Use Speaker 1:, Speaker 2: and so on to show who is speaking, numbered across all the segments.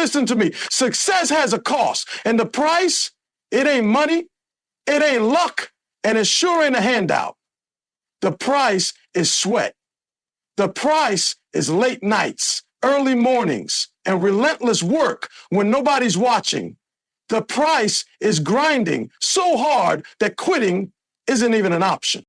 Speaker 1: Listen to me. Success has a cost, and the price, it ain't money, it ain't luck, and it sure ain't a handout. The price is sweat. The price is late nights, early mornings, and relentless work when nobody's watching. The price is grinding so hard that quitting isn't even an option.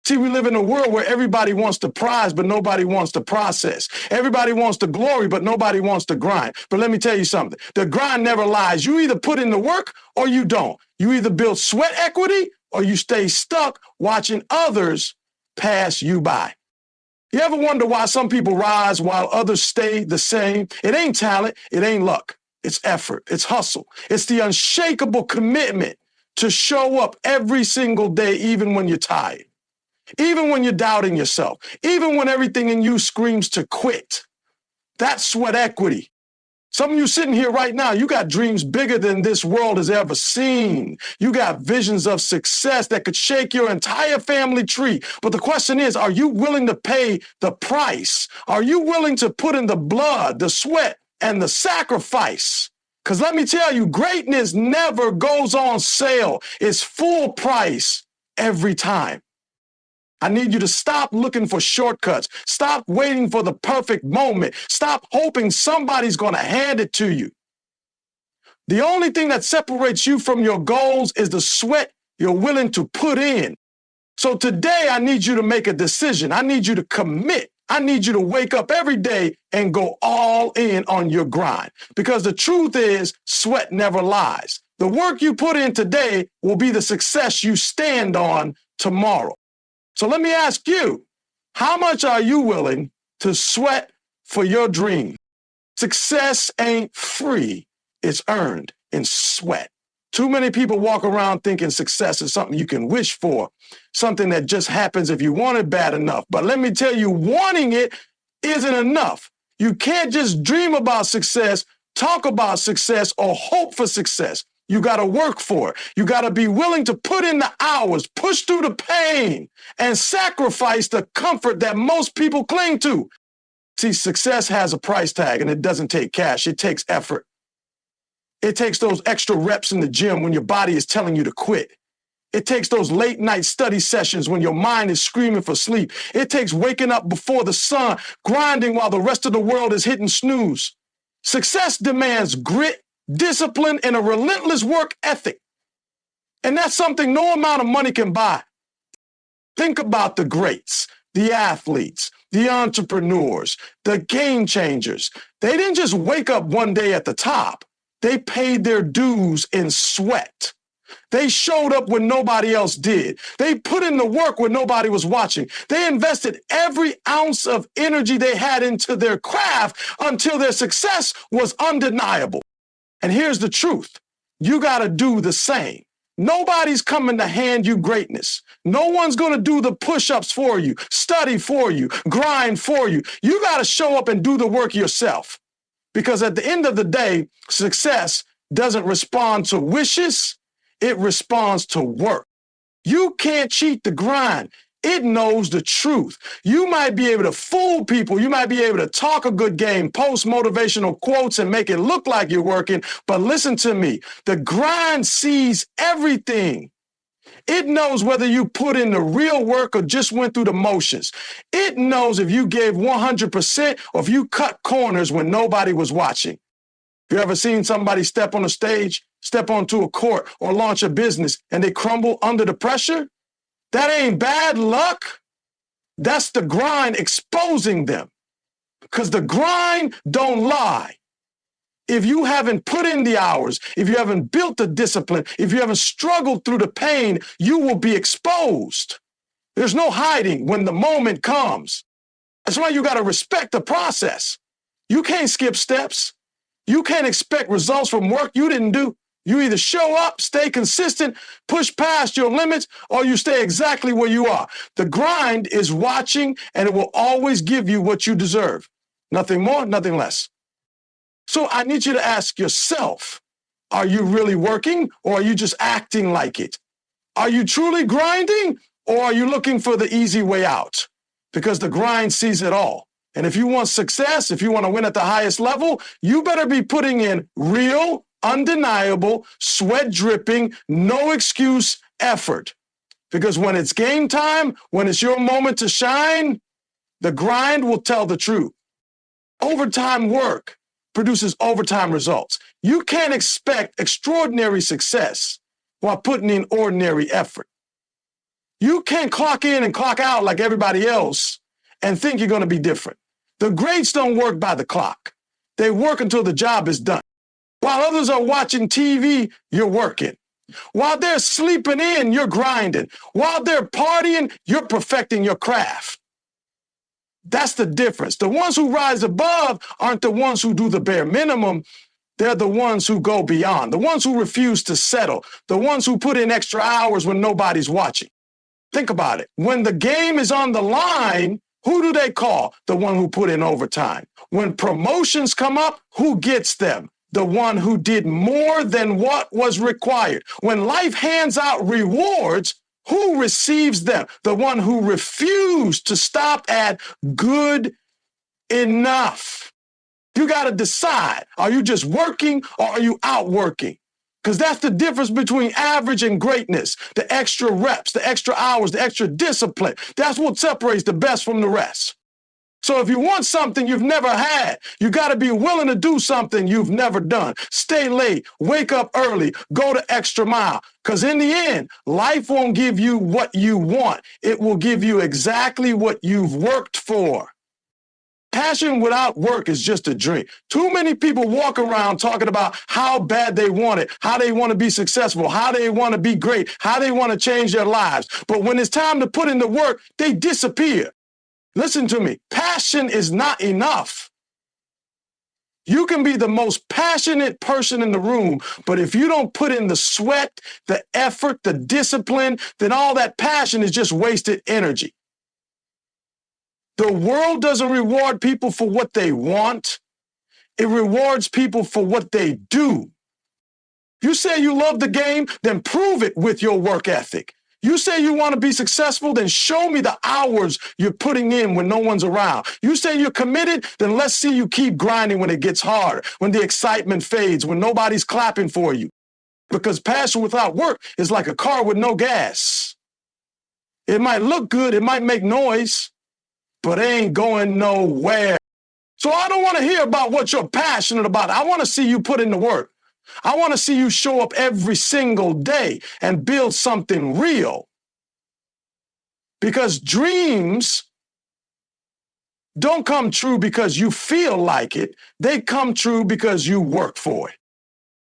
Speaker 1: See, we live in a world where everybody wants the prize, but nobody wants the process. Everybody wants the glory, but nobody wants the grind. But let me tell you something. The grind never lies. You either put in the work or you don't. You either build sweat equity or you stay stuck watching others pass you by. You ever wonder why some people rise while others stay the same? It ain't talent. It ain't luck. It's effort. It's hustle. It's the unshakable commitment to show up every single day, even when you're tired. Even when you're doubting yourself, even when everything in you screams to quit. That's sweat equity. Some of you sitting here right now, you got dreams bigger than this world has ever seen. You got visions of success that could shake your entire family tree. But the question is, are you willing to pay the price? Are you willing to put in the blood, the sweat, and the sacrifice? Because let me tell you, greatness never goes on sale. It's full price every time. I need you to stop looking for shortcuts. Stop waiting for the perfect moment. Stop hoping somebody's going to hand it to you. The only thing that separates you from your goals is the sweat you're willing to put in. So today, I need you to make a decision. I need you to commit. I need you to wake up every day and go all in on your grind. Because the truth is, sweat never lies. The work you put in today will be the success you stand on tomorrow. So let me ask you, how much are you willing to sweat for your dream? Success ain't free. It's earned in sweat. Too many people walk around thinking success is something you can wish for, something that just happens if you want it bad enough. But let me tell you, wanting it isn't enough. You can't just dream about success, talk about success, or hope for success. You got to work for it. You got to be willing to put in the hours, push through the pain, and sacrifice the comfort that most people cling to. See, success has a price tag, and it doesn't take cash. It takes effort. It takes those extra reps in the gym when your body is telling you to quit. It takes those late night study sessions when your mind is screaming for sleep. It takes waking up before the sun, grinding while the rest of the world is hitting snooze. Success demands grit, discipline, and a relentless work ethic. And that's something no amount of money can buy. Think about the greats, the athletes, the entrepreneurs, the game changers. They didn't just wake up one day at the top. They paid their dues in sweat. They showed up when nobody else did. They put in the work when nobody was watching. They invested every ounce of energy they had into their craft until their success was undeniable. And here's the truth. You got to do the same. Nobody's coming to hand you greatness. No one's going to do the push-ups for you, study for you, grind for you. You got to show up and do the work yourself. Because at the end of the day, success doesn't respond to wishes. It responds to work. You can't cheat the grind. It knows the truth. You might be able to fool people. You might be able to talk a good game, post motivational quotes, and make it look like you're working. But listen to me. The grind sees everything. It knows whether you put in the real work or just went through the motions. It knows if you gave 100% or if you cut corners when nobody was watching. You ever seen somebody step on a stage, step onto a court, or launch a business and they crumble under the pressure? That ain't bad luck. That's the grind exposing them. Because the grind don't lie. If you haven't put in the hours, if you haven't built the discipline, if you haven't struggled through the pain, you will be exposed. There's no hiding when the moment comes. That's why you got to respect the process. You can't skip steps. You can't expect results from work you didn't do. You either show up, stay consistent, push past your limits, or you stay exactly where you are. The grind is watching, and it will always give you what you deserve. Nothing more, nothing less. So I need you to ask yourself, are you really working, or are you just acting like it? Are you truly grinding, or are you looking for the easy way out? Because the grind sees it all. And if you want success, if you want to win at the highest level, you better be putting in real, undeniable, sweat dripping, no excuse effort. Because when it's game time, when it's your moment to shine, the grind will tell the truth. Overtime work produces overtime results. You can't expect extraordinary success while putting in ordinary effort. You can't clock in and clock out like everybody else and think you're going to be different. The greats don't work by the clock. They work until the job is done. While others are watching TV, you're working. While they're sleeping in, you're grinding. While they're partying, you're perfecting your craft. That's the difference. The ones who rise above aren't the ones who do the bare minimum. They're the ones who go beyond, the ones who refuse to settle, the ones who put in extra hours when nobody's watching. Think about it. When the game is on the line, who do they call? The one who put in overtime. When promotions come up, who gets them? The one who did more than what was required. When life hands out rewards, who receives them? The one who refused to stop at good enough. You got to decide, are you just working or are you outworking? Because that's the difference between average and greatness. The extra reps, the extra hours, the extra discipline. That's what separates the best from the rest. So if you want something you've never had, you got to be willing to do something you've never done. Stay late, wake up early, go the extra mile. Because in the end, life won't give you what you want. It will give you exactly what you've worked for. Passion without work is just a dream. Too many people walk around talking about how bad they want it, how they want to be successful, how they want to be great, how they want to change their lives. But when it's time to put in the work, they disappear. Listen to me. Passion is not enough. You can be the most passionate person in the room, but if you don't put in the sweat, the effort, the discipline, then all that passion is just wasted energy. The world doesn't reward people for what they want. It rewards people for what they do. You say you love the game, then prove it with your work ethic. You say you want to be successful, then show me the hours you're putting in when no one's around. You say you're committed, then let's see you keep grinding when it gets hard, when the excitement fades, when nobody's clapping for you. Because passion without work is like a car with no gas. It might look good, it might make noise, but it ain't going nowhere. So I don't want to hear about what you're passionate about. I want to see you put in the work. I want to see you show up every single day and build something real. Because dreams don't come true because you feel like it. They come true because you work for it.